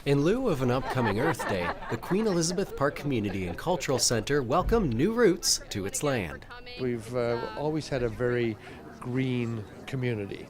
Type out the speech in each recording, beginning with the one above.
In lieu of an upcoming Earth Day, the Queen Elizabeth Park Community and Cultural Centre welcomed new roots to its land. We've always had a very green community.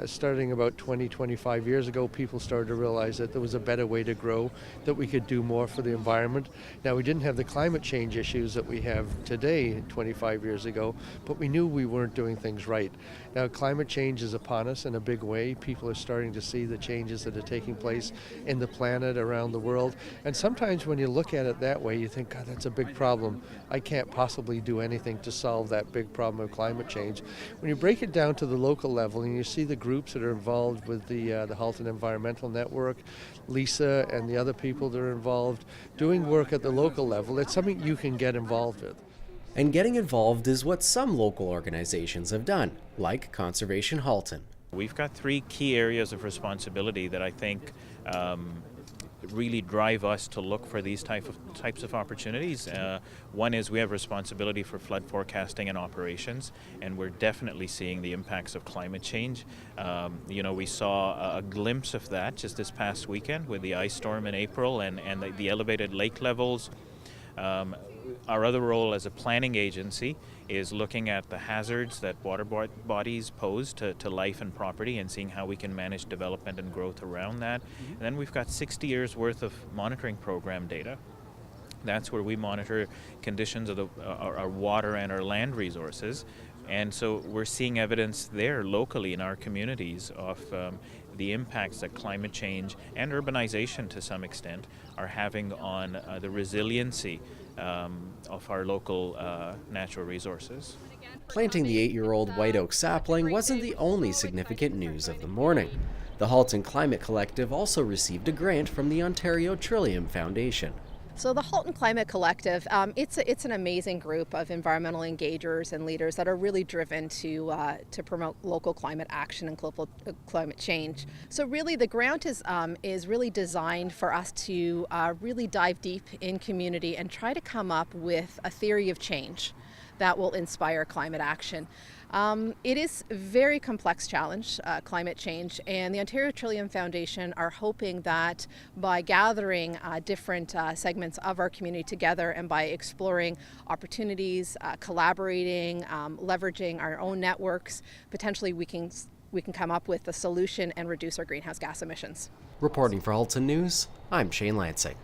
Starting about 25 years ago, people started to realize that there was a better way to grow, that we could do more for the environment. Now, we didn't have the climate change issues that we have today 25 years ago, but we knew we weren't doing things right. Now, climate change is upon us in a big way. People are starting to see the changes that are taking place in the planet around the world. And sometimes when you look at it that way, you think, God, that's a big problem. I can't possibly do anything to solve that big problem of climate change. When you break it down to the local level and you see the groups that are involved with the Halton Environmental Network, Lisa and the other people that are involved, doing work at the local level, it's something you can get involved with. And getting involved is what some local organizations have done, like Conservation Halton. We've got three key areas of responsibility that I think really drive us to look for these types of opportunities. One is we have responsibility for flood forecasting and operations, and we're definitely seeing the impacts of climate change. We saw a glimpse of that just this past weekend with the ice storm in April and the elevated lake levels. Our other role as a planning agency is looking at the hazards that water bodies pose to life and property and seeing how we can manage development and growth around that. And then we've got 60 years worth of monitoring program data. That's where we monitor conditions of our water and our land resources. And so we're seeing evidence there locally in our communities of the impacts that climate change and urbanization to some extent are having on the resiliency of our local natural resources. Planting the 8-year-old white oak sapling wasn't the only significant news of the morning. The Halton Climate Collective also received a grant from the Ontario Trillium Foundation. So the Halton Climate Collective, it's an amazing group of environmental engagers and leaders that are really driven to promote local climate action and global climate change. So really the grant is really designed for us to really dive deep in community and try to come up with a theory of change that will inspire climate action. It is a very complex challenge, climate change, and the Ontario Trillium Foundation are hoping that by gathering different segments of our community together and by exploring opportunities, collaborating, leveraging our own networks, potentially we can come up with a solution and reduce our greenhouse gas emissions. Reporting for Halton News, I'm Shane Lansing.